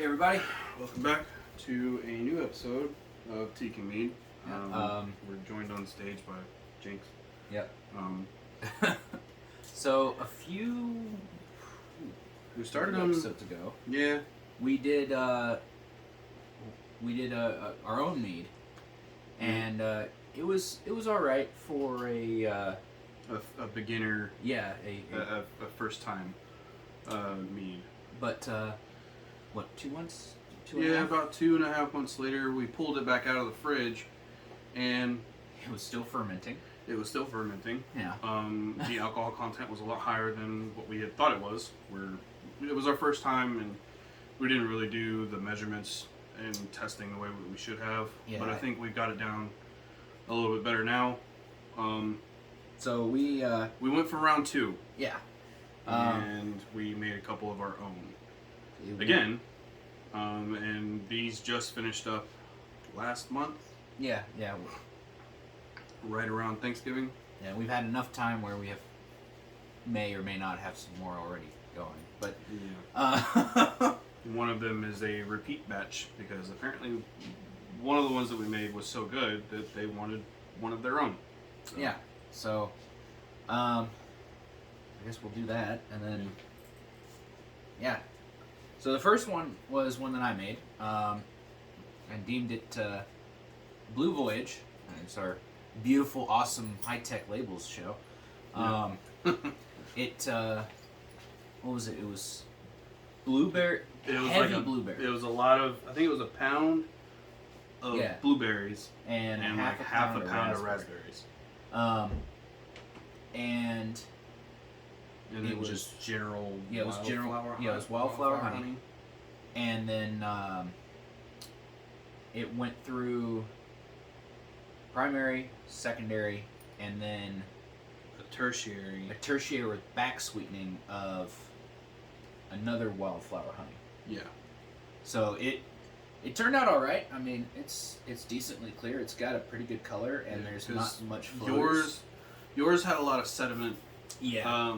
everybody. Welcome back to a new episode of Teak&Mead. We're joined on stage by Jinx. Yep. So a few We started episodes ago. Yeah. We did our own mead, and it was all right for a beginner. Yeah, a first time mead. But what, 2 months? About 2.5 months later, we pulled it back out of the fridge, and it was still fermenting. It was still fermenting. Yeah. The alcohol content was a lot higher than what we had thought it was. It was our first time, and we didn't really do the measurements and testing the way we should have. Yeah. But I think we've got it down a little bit better now. So we went for round 2. Yeah. And we made a couple of our own. Again. And these just finished up last month. Yeah. Right around Thanksgiving. Yeah, we've had enough time where we may or may not have some more already going. But yeah. One of them is a repeat batch because apparently one of the ones that we made was so good that they wanted one of their own. So. Yeah. So I guess we'll do that, and then yeah. So the first one was one that I made. I deemed it Blue Voyage. It's our beautiful, awesome, high-tech labels show. What was it? It was blueberry. Heavy blueberry. It was a lot of. I think it was a pound of blueberries and half a pound of raspberries. And it was just general. It was wildflower honey. And then it went through primary, secondary, and then a tertiary with back sweetening of another wildflower honey. Yeah. So it turned out all right. I mean, it's decently clear. It's got a pretty good color, and there's not much floaters. Yours had a lot of sediment. Yeah.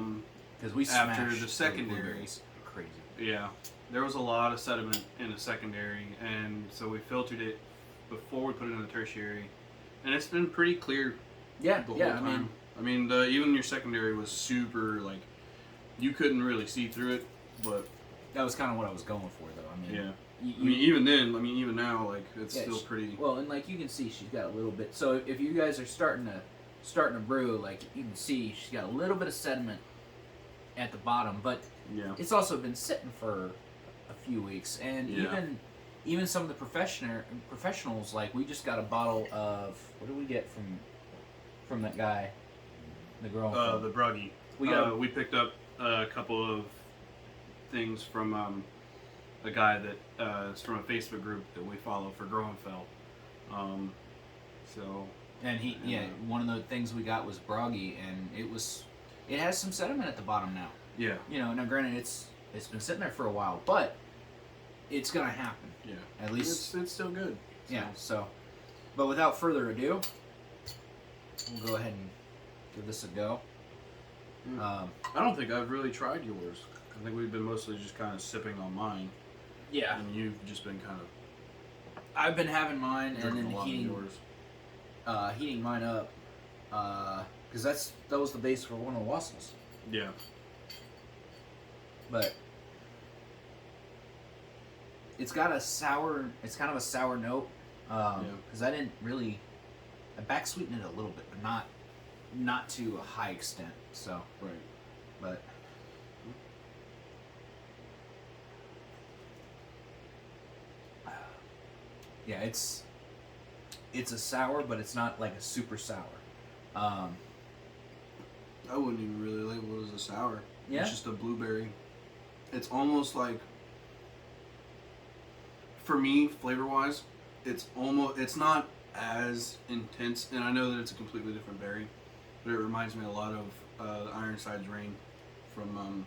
Because we after smashed the secondary. Blueberries. Crazy. Yeah. There was a lot of sediment in the secondary, and so we filtered it before we put it in the tertiary, and it's been pretty clear. Yeah. The whole time. I mean, even your secondary was super, like, you couldn't really see through it, but that was kind of what I was going for, though. I mean, yeah. Even then, even now, like, it's still pretty. Well, and like you can see, she's got a little bit. So if you guys are starting to brew, like you can see, she's got a little bit of sediment at the bottom, but it's also been sitting for a few weeks, and even some of the professionals, like we just got a bottle of, what did we get from that guy, the girl? The Bruggy. We picked up a couple of things from a guy that is from a Facebook group that we follow for Groenfell. One of the things we got was Broggy, and it has some sediment at the bottom now. Yeah. Now granted it's been sitting there for a while, but it's gonna happen. Yeah. At least it's still good. So. Yeah. So, but without further ado, we'll go ahead and give this a go. I don't think I've really tried yours. I think we've been mostly just kind of sipping on mine. Yeah. And you've just been kind of. I've been having mine and then heating mine up, because that was the base for one of the wassels. Yeah. But it's got a sour. It's kind of a sour note. Because I back sweetened it a little bit, but not to a high extent. So. Right. But. Yeah, it's a sour, but it's not like a super sour. I wouldn't even really label it as a sour. Yeah? It's just a blueberry. It's almost like, for me, flavor-wise, it's not as intense, and I know that it's a completely different berry, but it reminds me a lot of the Ironside's Rain from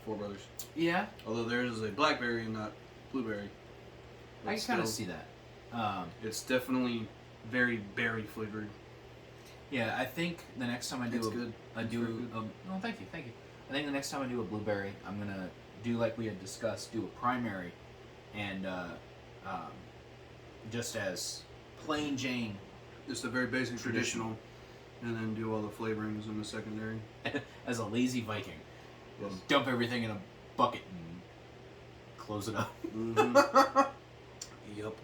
Four Brothers. Yeah. Although theirs is a blackberry and not blueberry. I can kind of see that. It's definitely very berry flavored. Yeah, I think the next time I do thank you. I think the next time I do a blueberry, I'm gonna do like we had discussed, do a primary and just as plain Jane. Just a very basic traditional, and then do all the flavorings in the secondary. As a lazy Viking. Yes. Dump everything in a bucket and close it up. Mm-hmm. Yep.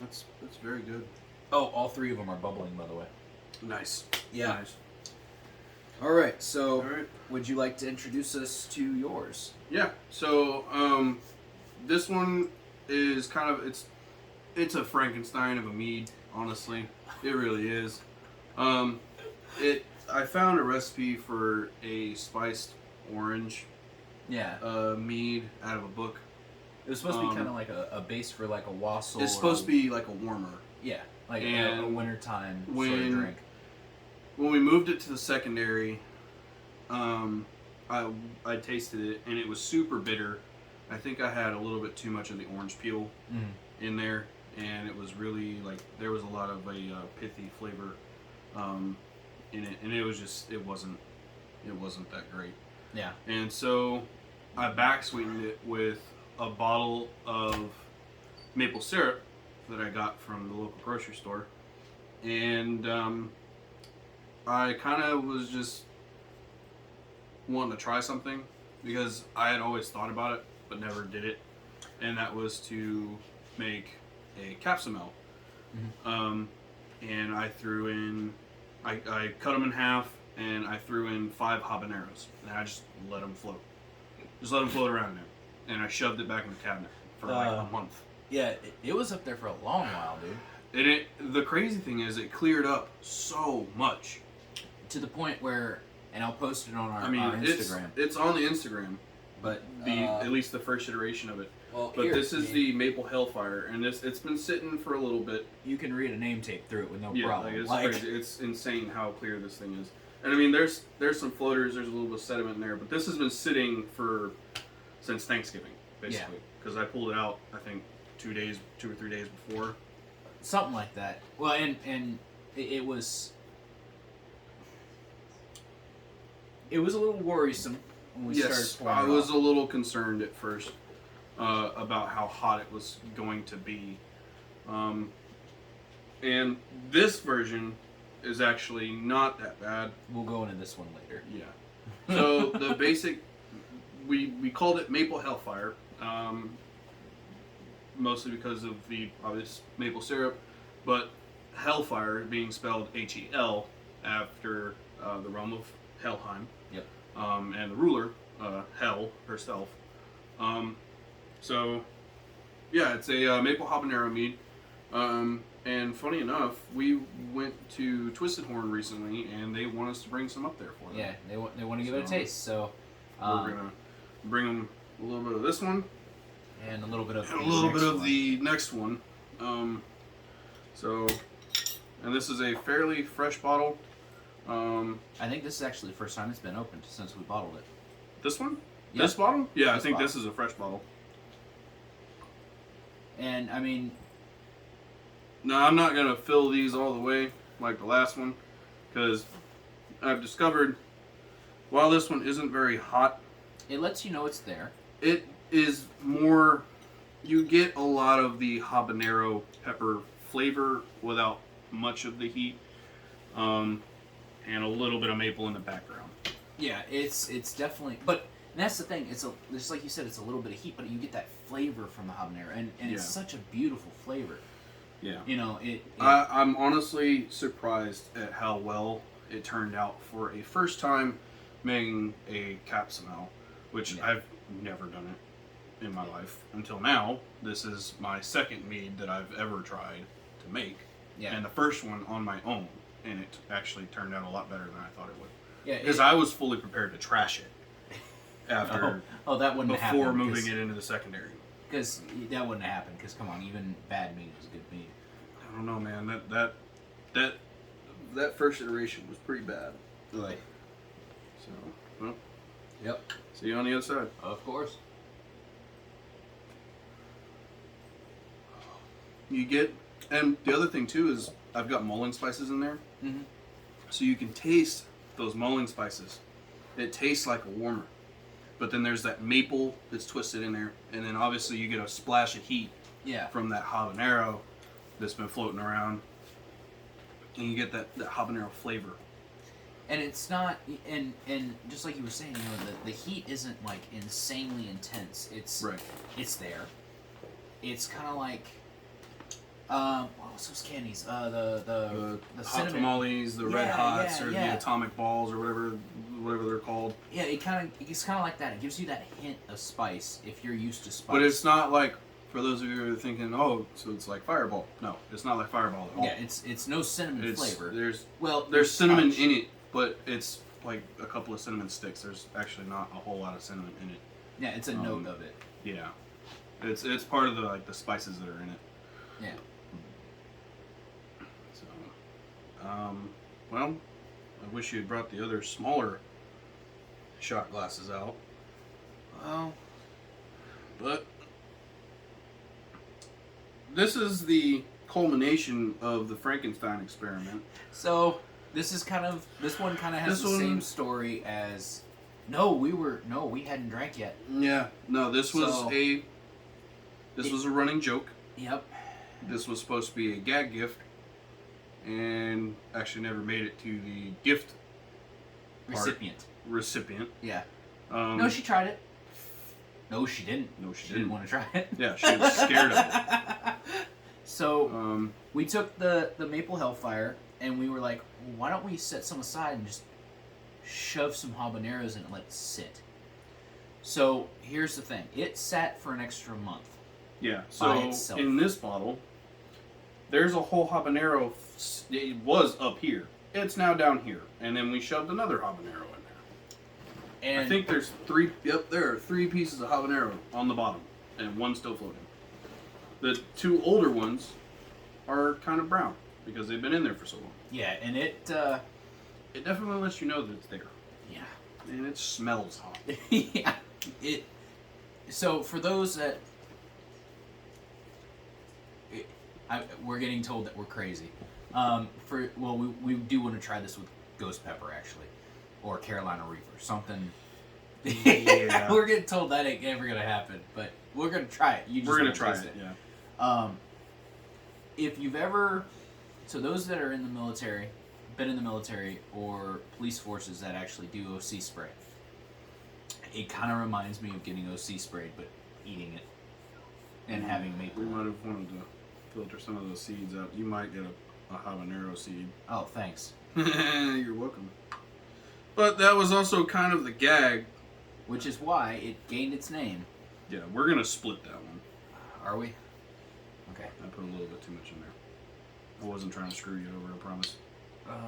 That's very good. Oh, all 3 of them are bubbling, by the way. Nice. Yeah. Nice. All right. So, All right. would you like to introduce us to yours? Yeah. So, this one is kind of it's a Frankenstein of a mead. Honestly, it really is. I found a recipe for a spiced orange. Yeah. Mead out of a book. It was supposed to be kind of like a base for like a wassail. It's supposed to be like a warmer. Yeah, like a wintertime sort of drink. When we moved it to the secondary, I tasted it and it was super bitter. I think I had a little bit too much of the orange peel in there, and it was really like there was a lot of a pithy flavor in it, and it wasn't that great. Yeah. And so I back sweetened it with a bottle of maple syrup that I got from the local grocery store, and I kind of was just wanting to try something because I had always thought about it but never did it, and that was to make a capsamel. And I threw in, I cut them in half, and I threw in 5 habaneros, and I just let them float. Just let them float around there. And I shoved it back in the cabinet for like a month. Yeah, it was up there for a long while, dude. And the crazy thing is, it cleared up so much. To the point where, and I'll post it on our Instagram. It's on the Instagram, but at least the first iteration of it. Well, but this is the Maple Helfire, and it's been sitting for a little bit. You can read a name tape through it with no problem. It's crazy. It's insane how clear this thing is. And I mean, there's some floaters, there's a little bit of sediment in there, but this has been sitting since Thanksgiving, basically. Because I pulled it out, I think, 2 or 3 days before. Something like that. Well, and it was a little worrisome when we started pouring. I was a little concerned at first about how hot it was going to be. And this version is actually not that bad. We'll go into this one later. Yeah. So the basic, we called it Maple Helfire, mostly because of the obvious maple syrup, but Helfire being spelled Hel after the realm of Helheim. Yep. And the ruler, Hel herself. So, yeah, it's a maple habanero mead. And funny enough, we went to Twisted Horn recently, and they want us to bring some up there for them. Yeah, they want to give it a taste. So we're gonna bring them a little bit of this one, and a little bit of the next one. So, and this is a fairly fresh bottle. I think this is actually the first time it's been opened since we bottled it. This one? Yep. This bottle? Yeah, I think bottle. this is a fresh bottle. And I mean, no, I'm not gonna fill these all the way like the last one, because I've discovered while this one isn't very hot, it lets you know it's there. It is more. You get a lot of the habanero pepper flavor without much of the heat, and a little bit of maple in the background. Yeah, it's definitely. But that's the thing. It's just like you said. It's a little bit of heat, but you get that flavor from the habanero, and it's such a beautiful flavor. Yeah. You know, I'm honestly surprised at how well it turned out for a first time making a capsamel, which I've never done it in my life until now. This is my second mead that I've ever tried to make, and the first one on my own, and it actually turned out a lot better than I thought it would. Yeah, because I was fully prepared to trash it after that wouldn't happen before moving it into the secondary. Because that wouldn't happen. Because come on, even bad meat is good meat. I don't know, man. That first iteration was pretty bad. Really. So, well. Yep. See you on the other side. Of course. You get, and the other thing too is I've got mulling spices in there, so you can taste those mulling spices. It tastes like a warmer. but then there's that maple that's twisted in there, and then obviously you get a splash of heat from that habanero that's been floating around, and you get that habanero flavor. And it's not, and just like you were saying, the heat isn't like insanely intense. It's there. It's kind of like, what's those candies? The hot cinnamon tamales, the red hots, or the atomic balls, or whatever they're called. Yeah, it's kind of like that. It gives you that hint of spice if you're used to spice. But it's not like, for those of you who are thinking, oh, so it's like Fireball. No, it's not like Fireball at all. Yeah, it's no cinnamon flavor. There's cinnamon in it, but it's like a couple of cinnamon sticks. There's actually not a whole lot of cinnamon in it. Yeah, it's a note of it. Yeah, it's part of the spices that are in it. Yeah. So, well, I wish you had brought the other smaller shot glasses out. Well, but this is the culmination of the Frankenstein experiment. So this one kind of has the same story as. We hadn't drank yet. Yeah, no, this was a running joke. Yep. This was supposed to be a gag gift, and actually never made it to the gift recipient. Yeah. No, she tried it. No, she didn't. No, she didn't want to try it. Yeah, she was scared of it. So we took the maple Helfire, and we were like, why don't we set some aside and just shove some habaneros in it and let it sit. So here's the thing. It sat for an extra month. Yeah, so in this bottle, there's a whole habanero. It was up here. It's now down here. And then we shoved another habanero in there. And I think there's three. Yep, there are 3 pieces of habanero on the bottom, and one still floating. The 2 older ones are kind of brown because they've been in there for so long. Yeah, and it definitely lets you know that it's there. Yeah. And it smells hot. Yeah. So for those that we're getting told that we're crazy. We do want to try this with ghost pepper actually, or Carolina Reaper, something. Yeah. We're getting told that ain't ever gonna happen, but we're gonna try it. We're gonna try it. Yeah. If you've ever, so those that are in the military, been in the military, or police forces that actually do OC spray, it kind of reminds me of getting OC sprayed, but eating it and having maple. We might have wanted to filter some of those seeds out. You might get a habanero seed. Oh, thanks. You're welcome. But that was also kind of the gag. Which is why it gained its name. Yeah, we're going to split that one. Are we? Okay. I put a little bit too much in there. I wasn't trying to screw you over, I promise.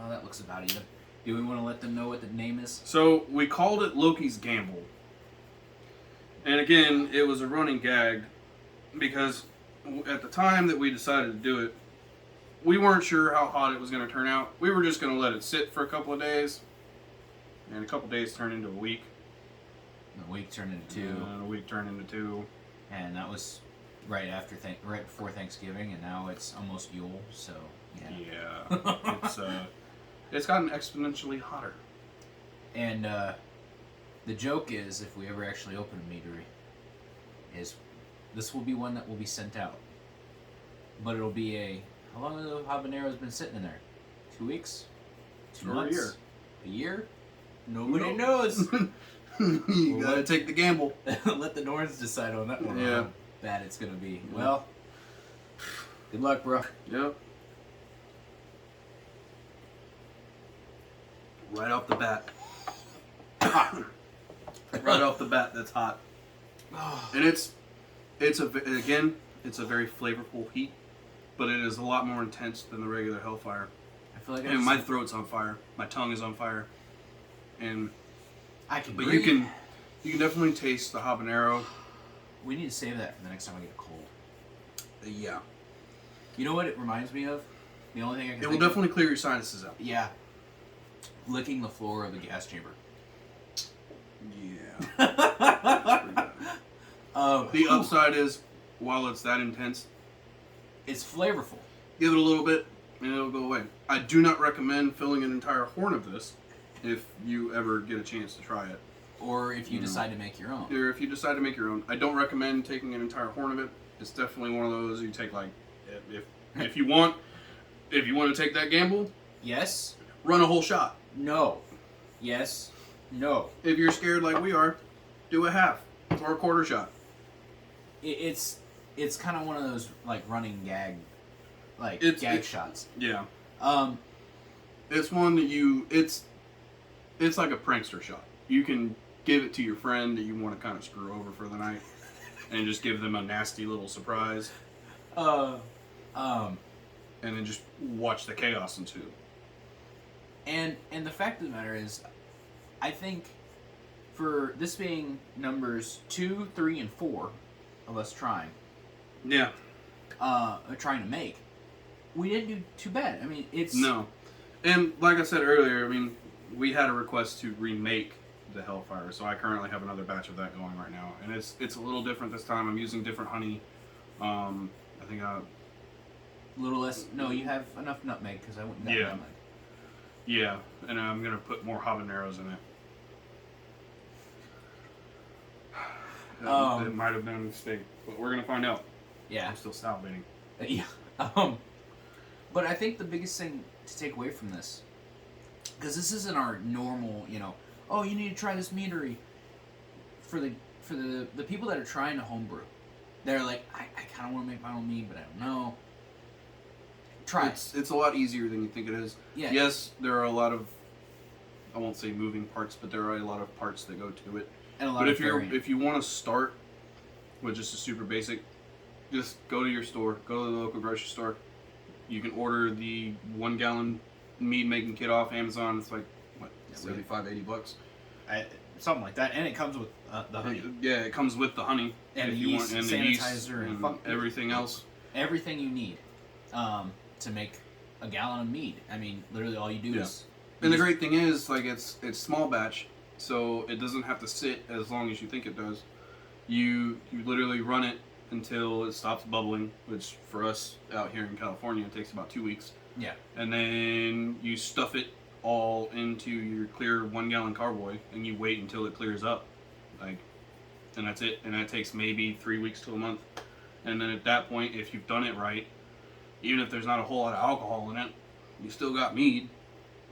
That looks about even. Do we want to let them know what the name is? So, we called it Loki's Gamble. And again, it was a running gag because at the time that we decided to do it, we weren't sure how hot it was going to turn out. We were just going to let it sit for a couple of days. And a couple of days turned into a week. A week turned into 2. And a week turned into 2. And that was right before Thanksgiving, and now it's almost Yule, so yeah. Yeah. It's gotten exponentially hotter. And the joke is, if we ever actually open a meadery, is this will be one that will be sent out. But it'll be how long have the habaneros been sitting in there? 2 weeks? 2 months? A year. A year? Nobody knows. You gotta take the gamble. Let the Norns decide on that one. Yeah. How bad it's gonna be. Yeah. Well, good luck, bro. Yep. Right off the bat. Right off the bat, that's hot. And it's a very flavorful heat, but it is a lot more intense than the regular Helfire. I feel like my throat's on fire. My tongue is on fire. And breathe. you can definitely taste the habanero. We need to save that for the next time I get a cold. Yeah. You know what it reminds me of? The only thing I can It will definitely clear your sinuses out. Yeah. Licking the floor of the gas chamber. Yeah. The upside is, while it's that intense, it's flavorful. Give it a little bit, and it'll go away. I do not recommend filling an entire horn of this if you ever get a chance to try it. Or if you decide to make your own. Or if you decide to make your own. I don't recommend taking an entire horn of it. It's definitely one of those you take like, if you want to take that gamble. Yes. Run a whole shot. No. Yes. No. If you're scared like we are, do a half or a quarter shot. It's kind of one of those like running gag, shots. Yeah. It's one that it's like a prankster shot. You can give it to your friend that you want to kind of screw over for the night, and just give them a nasty little surprise. And then just watch the chaos ensue. And the fact of the matter is, I think for this being numbers 2, 3, and 4 of us trying. Yeah. Trying to make. We didn't do too bad. I mean, it's... No. And like I said earlier, I mean, we had a request to remake the Helfire, so I currently have another batch of that going right now. And it's a little different this time. I'm using different honey. I think a little less... No, you have enough nutmeg, because I went and got nutmeg. Yeah, and I'm going to put more habaneros in it. It might have been a mistake, but we're going to find out. Yeah. I'm still salivating. Yeah. But I think the biggest thing to take away from this, because this isn't our normal, oh, you need to try this meadery. For the people that are trying to homebrew, they're like, I kind of want to make my own mead, but I don't know. Try it. It's a lot easier than you think it is. Yeah. Yes, there are a lot of, I won't say moving parts, but there are a lot of parts that go to it. And a lot but of if you want to start with just a super basic, just go to your store, go to the local grocery store. You can order the 1 gallon mead making kit off Amazon. It's like what, $75-$80. Something like that, and it comes with the honey. Yeah, it comes with the honey and the yeast, and the sanitizer, and everything else. Everything you need to make a gallon of mead. I mean, literally all you do is. And the great thing is, like, it's small batch, so it doesn't have to sit as long as you think it does. You literally run it until it stops bubbling, which for us out here in California takes about 2 weeks. Yeah. And then you stuff it all into your clear 1 gallon carboy, and you wait until it clears up, and that's it. And that takes maybe 3 weeks to a month. And then at that point, if you've done it right, even if there's not a whole lot of alcohol in it, you still got mead.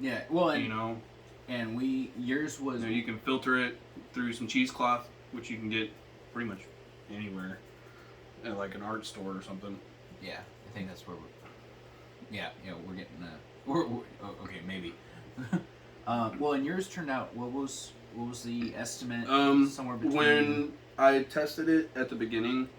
Yeah. Well, and and yours was. You can filter it through some cheesecloth, which you can get pretty much anywhere, at like an art store or something. Yeah, I think that's where we're. Yeah, we're getting. Okay, maybe. Well, and yours turned out. What was the estimate? Somewhere between. When I tested it at the beginning,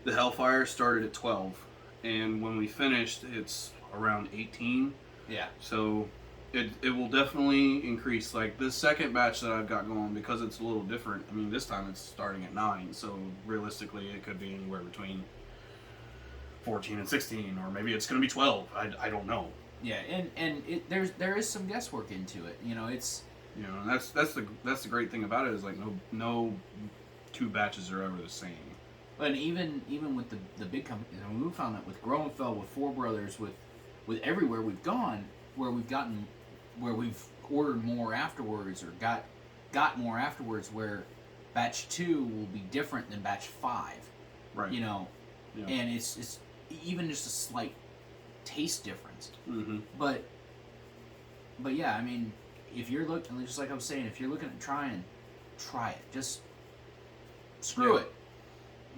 the Helfire started at 12, and when we finished, it's around 18. Yeah. So it will definitely increase. Like the second batch that I've got going, because it's a little different. I mean, this time it's starting at 9, so realistically, it could be anywhere between 14 and 16, or maybe it's going to be 12. I don't know. Yeah, and there is some guesswork into it. It's. And that's the great thing about it is like no 2 batches are ever the same. And even with the big companies, I mean, we found that with Groenfeld, with Four Brothers, with everywhere we've gone, where we've ordered more afterwards or got more afterwards, where batch 2 will be different than batch 5. Right. Yeah. And it's even just a slight taste difference. Mm-hmm. But yeah, I mean, if you're looking, just like I was saying, if you're looking at trying, try it. Just screw it.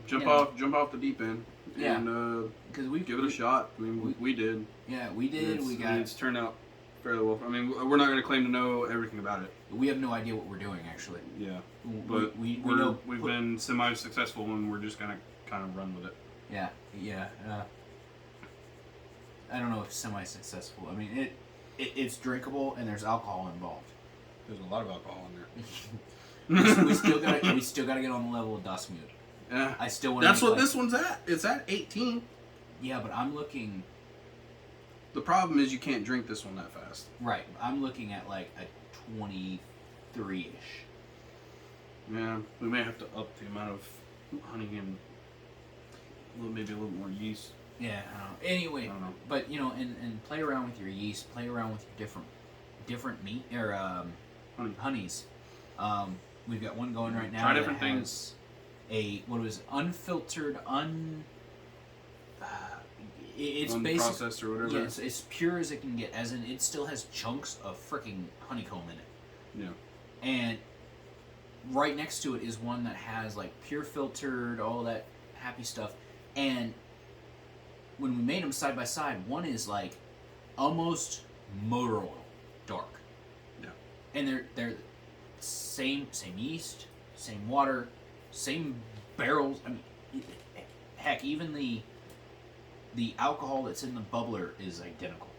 Jump off the deep end. Yeah. And because we give it a shot. I mean, we did. Yeah, we did. It's turned out fairly well. I mean, we're not going to claim to know everything about it. We have no idea what we're doing, actually. Yeah. But we've been semi-successful, and we're just going to kind of run with it. Yeah. Yeah. I don't know if semi-successful. I mean, it's drinkable, and there's alcohol involved. There's a lot of alcohol in there. we still gotta get on the level of Dustmute. Yeah. I still want. That's what this one's at. It's at 18. Yeah, but I'm looking. The problem is you can't drink this one that fast. Right. I'm looking at like a 23-ish. Yeah, we may have to up the amount of honey and maybe a little more yeast. Yeah. I don't know. Anyway, I don't know. but and play around with your yeast. Play around with your different meat or honeys. We've got one going right now. Try different things. Unfiltered, it's unprocessed or whatever. Yeah, it's as pure as it can get. As in, it still has chunks of freaking honeycomb in it. Yeah. And right next to it is one that has like pure filtered, all that happy stuff. And when we made them side by side, one is like almost motor oil dark. Yeah. And they're same yeast, same water, same barrels. I mean, heck, even the alcohol that's in the bubbler is identical.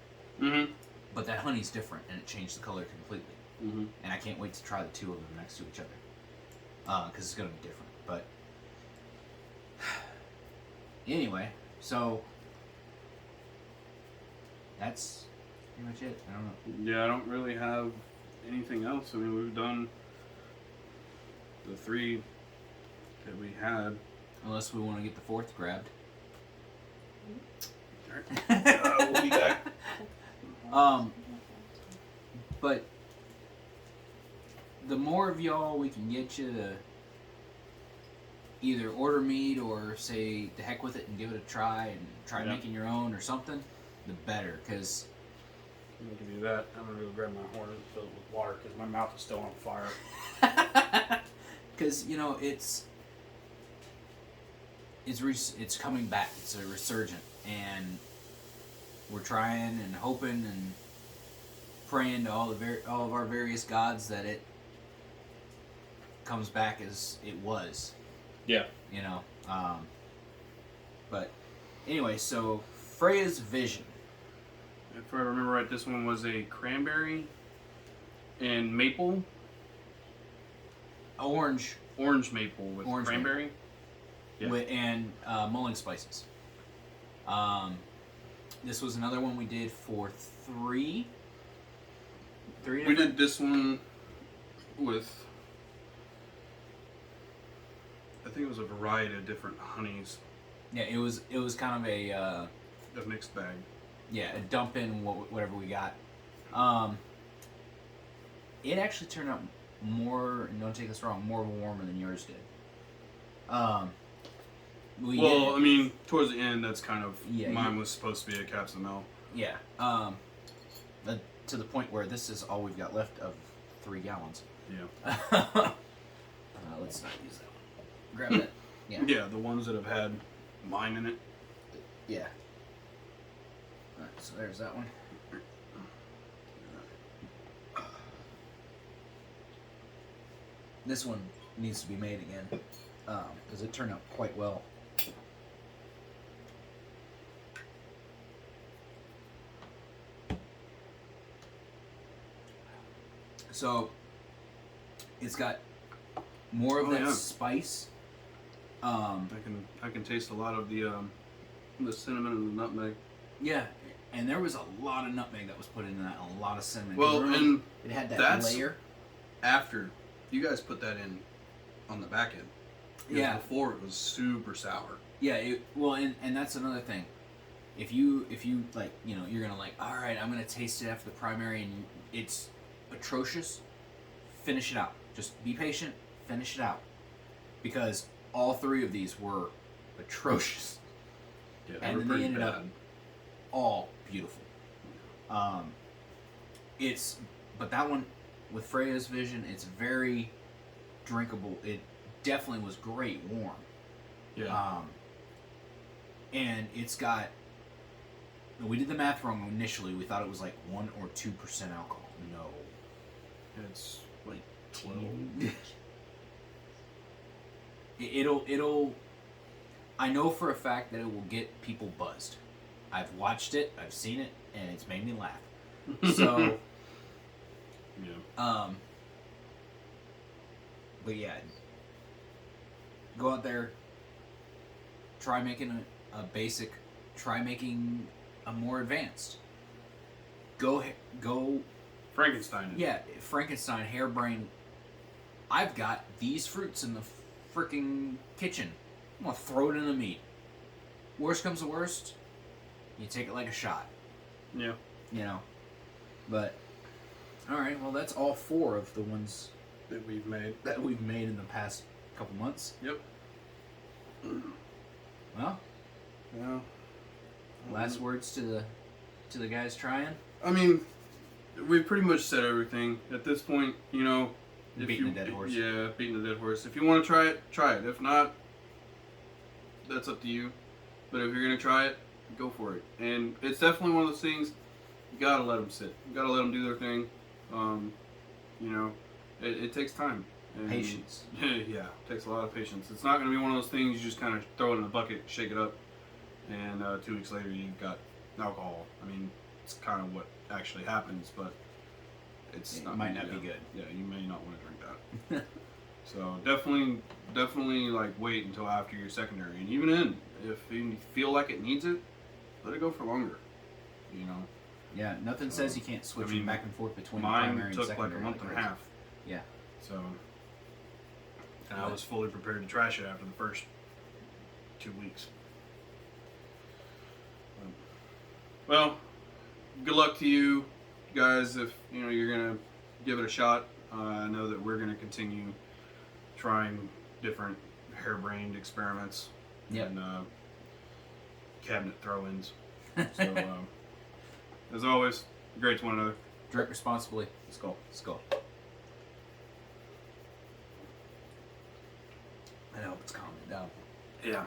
Mm-hmm. But that honey's different, and it changed the color completely. Mm-hmm. And I can't wait to try the two of them next to each other, because it's going to be different. But anyway, so that's pretty much it. I don't know. Yeah, I don't really have anything else. I mean, we've done the 3 that we had. Unless we want to get the 4th grabbed. We'll be back. But the more of y'all we can get you to either order mead or say the heck with it and give it a try and try making your own or something, the better. Because I'm going to do that. I'm going to go grab my horn and fill it with water because my mouth is still on fire. Because, you know, it's coming back. It's a resurgent. And we're trying and hoping and praying to all of our various gods that it comes back as it was. Yeah. You know. But anyway, so Freya's Vision. If I remember right, this one was a cranberry and maple. Orange Maple with Orange cranberry. maple. And mulling spices. This was another one we did for 3. We did this one with, I think it was a variety of different honeys. Yeah, it was kind of a mixed bag. Yeah, a dump in whatever we got. It actually turned out more, and don't take this wrong, more warmer than yours did. I mean, towards the end, that's kind of, yeah, mine was supposed to be a Capsamel. Yeah. To the point where this is all we've got left of 3 gallons. Yeah. Let's not use that one. Grab that. Yeah. Yeah, the ones that have had mine in it. Yeah. Alright, so there's that one. This one needs to be made again, because it turned out quite well. So, it's got more of that spice. I can taste a lot of the cinnamon and the nutmeg. Yeah, and there was a lot of nutmeg that was put into that, and a lot of cinnamon. Well, and it had that layer. After you guys put that in on the back end. Yeah. Before it was super sour. Yeah. And that's another thing. If you like, you know, you're gonna like, all right, I'm gonna taste it after the primary, and it's atrocious. Finish it out. Just be patient. Finish it out, because all 3 of these were atrocious. Yeah, and then they ended up all beautiful. But that one with Freya's Vision, it's very drinkable. It definitely was great warm. Yeah. And it's got. We did the math wrong initially. We thought it was like 1 or 2% alcohol. No, it's like 12. It'll. I know for a fact that it will get people buzzed. I've watched it, I've seen it, and it's made me laugh. So, yeah. But yeah, go out there, try making a basic, try making a more advanced. Go Frankenstein. Yeah, Frankenstein, harebrained. I've got these fruits in the freaking kitchen. I'm gonna throw it in the meat. Worst comes to worst, you take it like a shot. Yeah. You know. But, alright, well, that's all 4 of the ones that we've made. That we've made in the past couple months. Yep. Well, Yeah. last words to the guys trying. I mean, we pretty much said everything at this point. You know, Beating a dead horse. Yeah, beating the dead horse. If you want to try it, try it. If not, that's up to you. But if you're gonna try it, go for it. And it's definitely one of those things. You gotta let them sit. You gotta let them do their thing. You know, it takes time. And Patience. Yeah, it takes a lot of patience. It's not gonna be one of those things you just kind of throw it in a bucket, shake it up, and 2 weeks later you've got alcohol. I mean, it's kind of what actually happens, but It might not be good. Yeah, you may not want to drink that. So definitely like wait until after your secondary, and even then, if you feel like it needs it, let it go for longer. You know. Yeah, nothing says you can't switch them back and forth between mine primary and took secondary. like a month and a half. Yeah. So, and I was fully prepared to trash it after the first 2 weeks. Well, good luck to you guys if you know you're gonna give it a shot. I know that we're gonna continue trying different harebrained experiments and cabinet throw-ins. So, as always, great to one another. Drink responsibly. Skøl. Skøl. I hope it's calming down. Yeah.